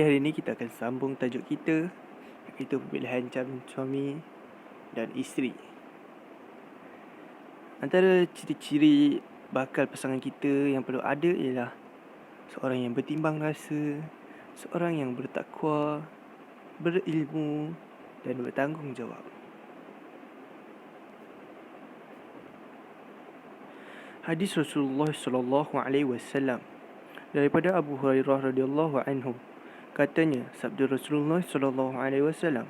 Hari ini kita akan sambung tajuk kita, iaitu pemilihan calon suami dan isteri. Antara ciri-ciri bakal pasangan kita yang perlu ada ialah seorang yang bertimbang rasa, seorang yang bertakwa, berilmu dan bertanggungjawab. Hadis Rasulullah SAW daripada Abu Hurairah radhiyallahu anhu, katanya, sabda Rasulullah SAW,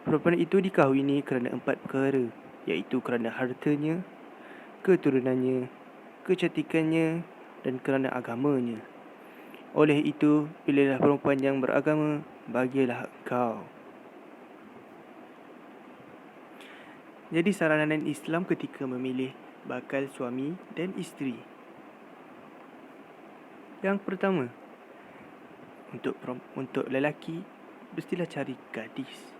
perempuan itu dikahwini kerana 4 perkara, iaitu kerana hartanya, keturunannya, kecantikannya dan kerana agamanya. Oleh itu, pilihlah perempuan yang beragama, bagilah engkau. Jadi saranan Islam ketika memilih bakal suami dan isteri. Yang pertama, untuk lelaki, mestilah cari gadis.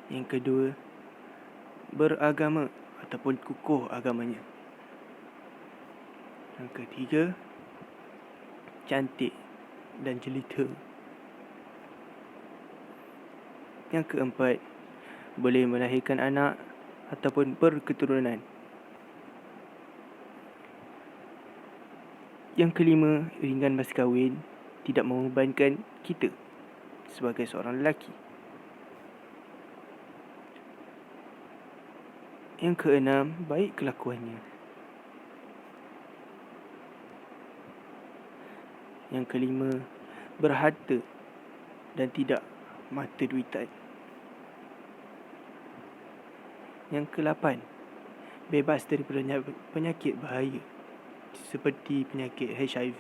Yang kedua, beragama ataupun kukuh agamanya. Yang ketiga, cantik dan jelita. Yang keempat, boleh melahirkan anak ataupun berketurunan. Yang kelima, ringan mas kahwin, tidak membebankan kita sebagai seorang lelaki. Yang keenam, baik kelakuannya. Yang kelima, berharta dan tidak mata duitan. Yang kelapan, bebas daripada penyakit bahaya seperti penyakit HIV.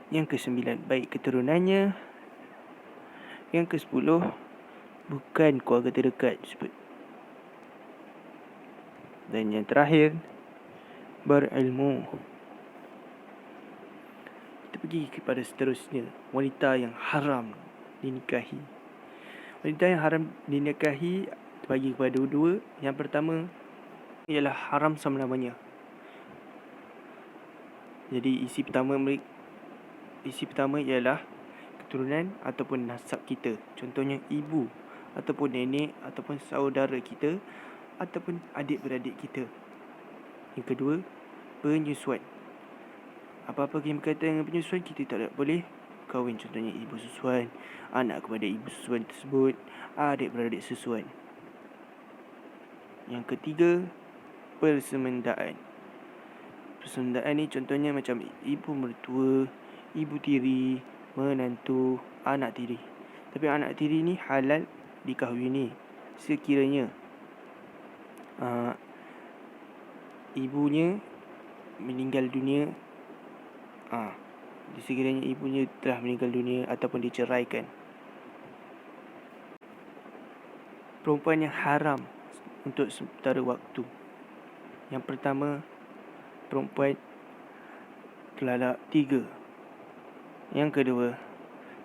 Yang kesembilan, baik keturunannya. Yang ke-10, bukan keluarga terdekat. Dan yang terakhir, berilmu. Kita pergi kepada seterusnya, wanita yang haram dinikahi. Wanita yang haram dinikahi terbagi kepada dua. Yang pertama ialah haram selama-lamanya. Jadi isi pertama ialah keturunan ataupun nasab kita. Contohnya ibu ataupun nenek ataupun saudara kita ataupun adik-beradik kita. Yang kedua, penyusuan. Apa-apa yang berkaitan dengan penyusuan, kita tak boleh kahwin. Contohnya ibu susuan, anak kepada ibu susuan tersebut, adik-beradik susuan. Yang ketiga, persemendaan. Persemendaan ni contohnya macam ibu mertua, ibu tiri, menantu, anak tiri. Tapi anak tiri ni halal dikahwini sekiranya ibunya meninggal dunia. Sekiranya ibunya telah meninggal dunia ataupun diceraikan. Perempuan yang haram untuk sementara waktu. Yang pertama, perempuan talak 3. Yang kedua,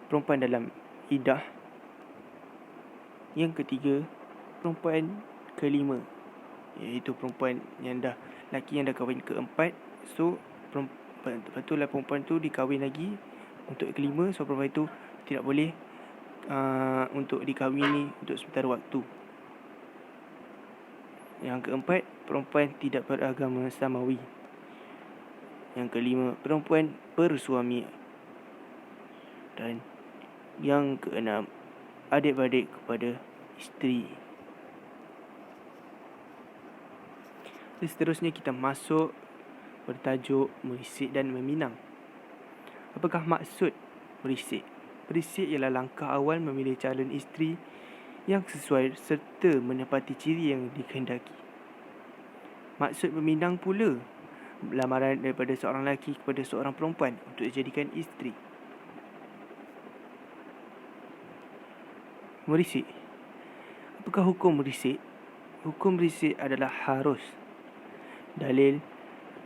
perempuan dalam iddah. Yang ketiga, perempuan kelima, iaitu perempuan yang lelaki yang dah kahwin keempat. So patutlah perempuan tu dikahwin lagi untuk kelima. So perempuan itu tidak boleh untuk dikahwini untuk sementara waktu. Yang keempat, perempuan tidak beragama samawi. Yang kelima, perempuan bersuami. Dan yang keenam, adik-beradik kepada isteri. Seterusnya kita masuk bertajuk merisik dan meminang. Apakah maksud merisik? Merisik ialah langkah awal memilih calon isteri yang sesuai serta menepati ciri yang dikehendaki. Maksud meminang pula lamaran daripada seorang lelaki kepada seorang perempuan untuk dijadikan isteri. Merisik. Apakah hukum merisik? Hukum merisik adalah harus. Dalil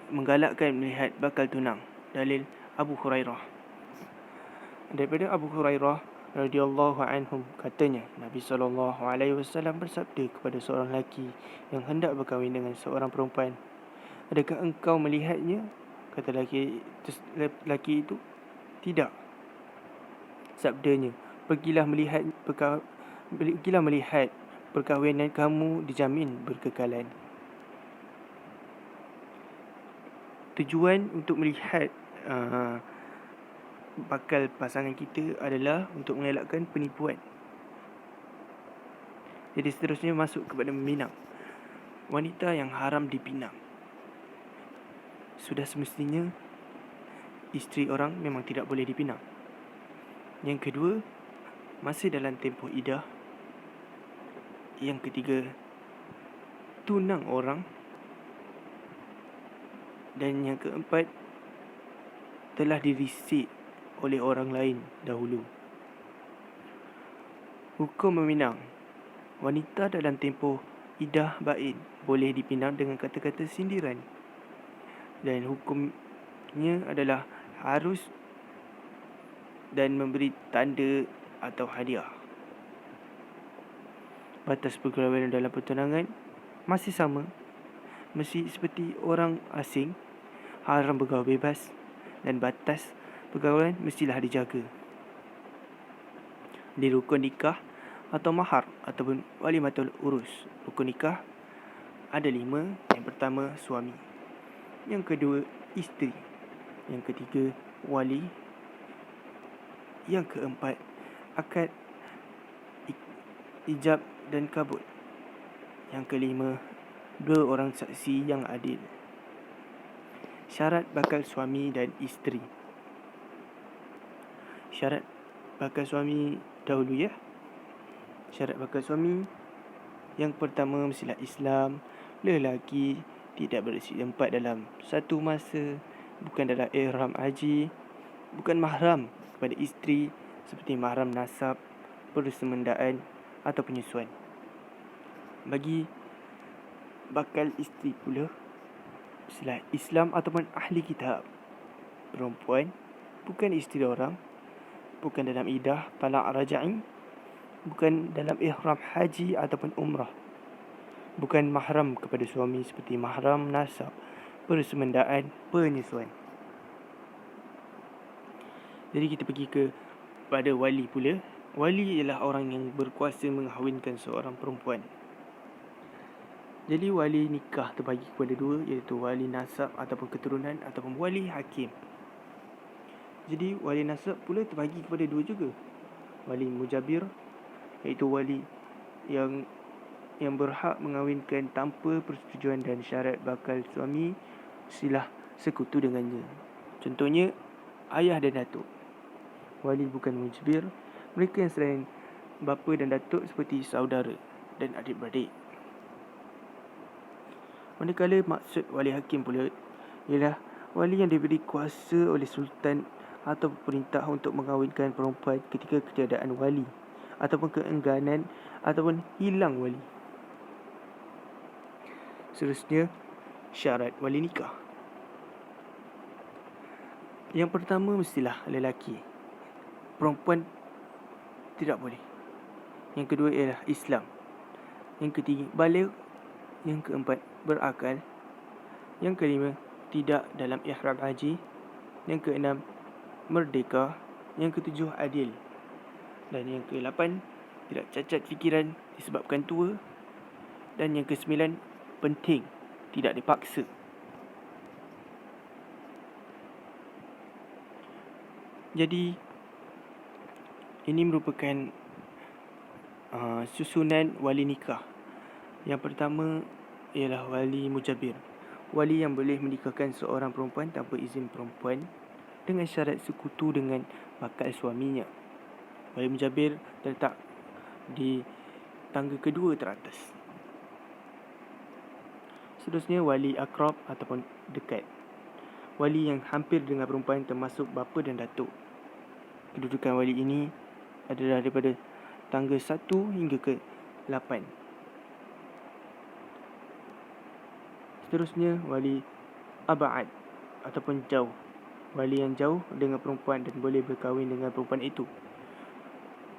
menggalakkan melihat bakal tunang. Dalil Abu Hurairah. Daripada Abu Hurairah radhiyallahu anhum, katanya, Nabi SAW bersabda kepada seorang lelaki yang hendak berkahwin dengan seorang perempuan, Adakah engkau melihatnya? Kata lelaki itu, tidak. Sabdanya, pergilah melihat perkahwinan kamu dijamin berkekalan. Tujuan untuk melihat bakal pasangan kita adalah untuk mengelakkan penipuan. Jadi seterusnya masuk kepada meminang. Wanita yang haram dipinang. Sudah semestinya isteri orang memang tidak boleh dipinang. Yang kedua, masih dalam tempoh iddah. Yang ketiga, tunang orang. Dan yang keempat, telah dirisik oleh orang lain dahulu. Hukum meminang. Wanita dalam tempoh iddah bain boleh dipinang dengan kata-kata sindiran. Dan hukumnya adalah harus dan memberi tanda atau hadiah. Batas perkahwinan dalam pertunangan masih sama, mesti seperti orang asing, haram bergaul bebas, dan batas pergaulan mestilah dijaga. Di rukun nikah atau mahar ataupun walimatul urus. Rukun nikah ada 5. Yang pertama, suami. Yang kedua, isteri. Yang ketiga, wali. Yang keempat, akad ijab dan kabul. Yang kelima, 2 orang saksi yang adil. Syarat bakal suami dan isteri. Syarat bakal suami dahulu ya. Syarat bakal suami, yang pertama mestilah Islam. Lelaki tidak bersempat dalam satu masa, bukan dalam ihram haji, bukan mahram kepada isteri seperti mahram nasab, persemendaan atau penyusuan. Bagi bakal isteri pula, mestilah Islam ataupun ahli kitab. Perempuan bukan isteri orang, bukan dalam iddah talaq raja'i, bukan dalam ihram haji ataupun umrah, bukan mahram kepada suami seperti mahram nasab, persemendaan, penyusuan. Jadi kita pergi kepada wali pula. Wali ialah orang yang berkuasa mengahwinkan seorang perempuan. Jadi wali nikah terbagi kepada 2, iaitu wali nasab ataupun keturunan ataupun wali hakim. Jadi wali nasab pula terbagi kepada 2 juga. Wali mujabir, iaitu wali yang berhak mengahwinkan tanpa persetujuan dan syarat bakal suami silah sekutu dengannya. Contohnya ayah dan datuk. Wali bukan mujabir, mereka yang selain bapa dan datuk seperti saudara dan adik-beradik. Manakala maksud wali hakim pula ialah wali yang diberi kuasa oleh sultan atau perintah untuk mengahwinkan perempuan ketika ketiadaan wali ataupun keengganan ataupun hilang wali. Seterusnya, syarat wali nikah. Yang pertama mestilah lelaki. Perempuan tidak boleh. Yang kedua ialah Islam. Yang ketiga, baligh. Yang keempat, berakal. Yang kelima, tidak dalam ihram haji. Yang keenam, merdeka. Yang ketujuh, adil. Dan yang ke-8, tidak cacat fikiran disebabkan tua. Dan yang ke-9, penting, tidak dipaksa. Jadi ini merupakan susunan wali nikah. Yang pertama ialah wali mujabir. Wali yang boleh menikahkan seorang perempuan tanpa izin perempuan dengan syarat sekutu dengan bakal suaminya. Wali mujabir terletak di tangga kedua teratas. Seterusnya, wali akrab ataupun dekat. Wali yang hampir dengan perempuan termasuk bapa dan datuk. Kedudukan wali ini adalah daripada tangga 1 hingga ke 8. Seterusnya, wali ab'ad ataupun jauh. Wali yang jauh dengan perempuan dan boleh berkahwin dengan perempuan itu.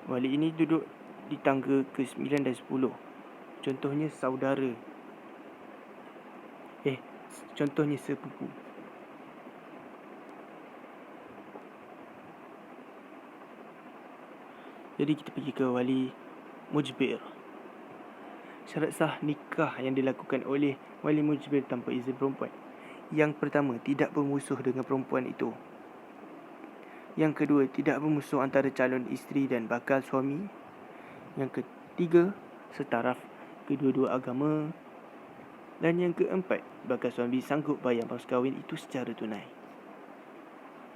Wali ini duduk di tangga ke-9 dan 10. Contohnya saudara. Contohnya sepupu. Jadi kita pergi ke wali mujbir. Syarat sah nikah yang dilakukan oleh wali mujbir tanpa izin perempuan. Yang pertama, tidak bermusuh dengan perempuan itu. Yang kedua, tidak bermusuh antara calon isteri dan bakal suami. Yang ketiga, setaraf kedua-dua agama. Dan yang keempat, bakal suami sanggup bayar mas kahwin itu secara tunai.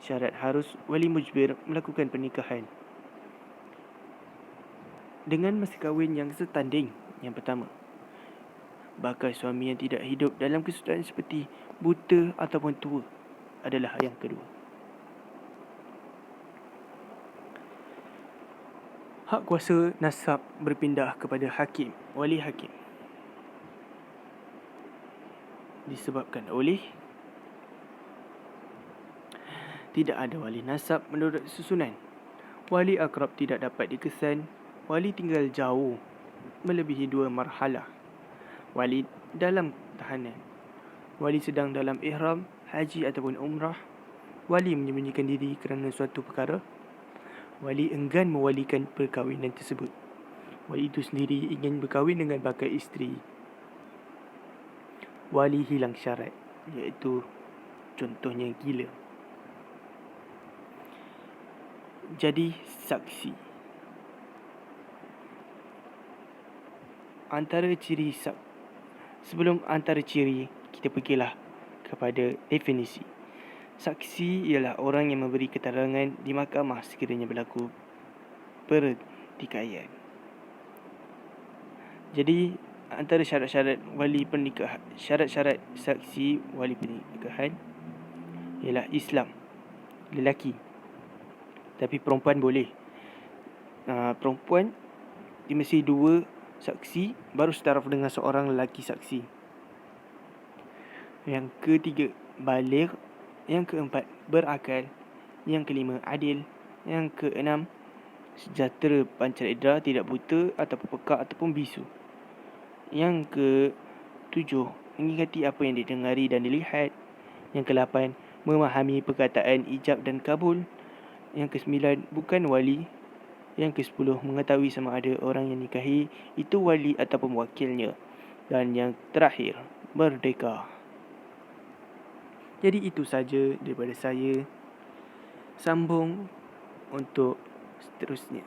Syarat harus wali mujbir melakukan pernikahan dengan mas kahwin yang setanding. Yang pertama, bakal suami yang tidak hidup dalam kesusahan seperti buta ataupun tua adalah yang kedua. Hak kuasa nasab berpindah kepada hakim, wali hakim. Disebabkan oleh tidak ada wali nasab menurut susunan. Wali akrab tidak dapat dikesan. Wali tinggal jauh melebihi 2 marhalah. Wali dalam tahanan. Wali sedang dalam ihram, haji ataupun umrah. Wali menyembunyikan diri kerana suatu perkara. Wali enggan mewalikan perkahwinan tersebut. Wali itu sendiri ingin berkahwin dengan bakal isteri. Wali hilang syarat, iaitu contohnya gila. Jadi saksi. Antara ciri sebelum antara ciri, kita pergilah kepada definisi. Saksi ialah orang yang memberi keterangan di mahkamah sekiranya berlaku pertikaian. Jadi antara syarat-syarat wali pernikahan, syarat-syarat saksi wali pernikahan ialah Islam, lelaki. Tapi perempuan boleh. Perempuan dia mesti 2 saksi baru setaraf dengan seorang lelaki saksi. Yang ketiga, baligh. Yang keempat, berakal. Yang kelima, adil. Yang keenam, sejahtera, pancar indera, tidak buta ataupun pekak ataupun bisu. Yang ketujuh, mengingati apa yang didengari dan dilihat. Yang ke-8, memahami perkataan ijab dan kabul. Yang ke-9, bukan wali. Yang ke-10, mengetahui sama ada orang yang nikahi itu wali ataupun wakilnya. Dan yang terakhir, merdeka. Jadi itu saja daripada saya. Sambung untuk seterusnya.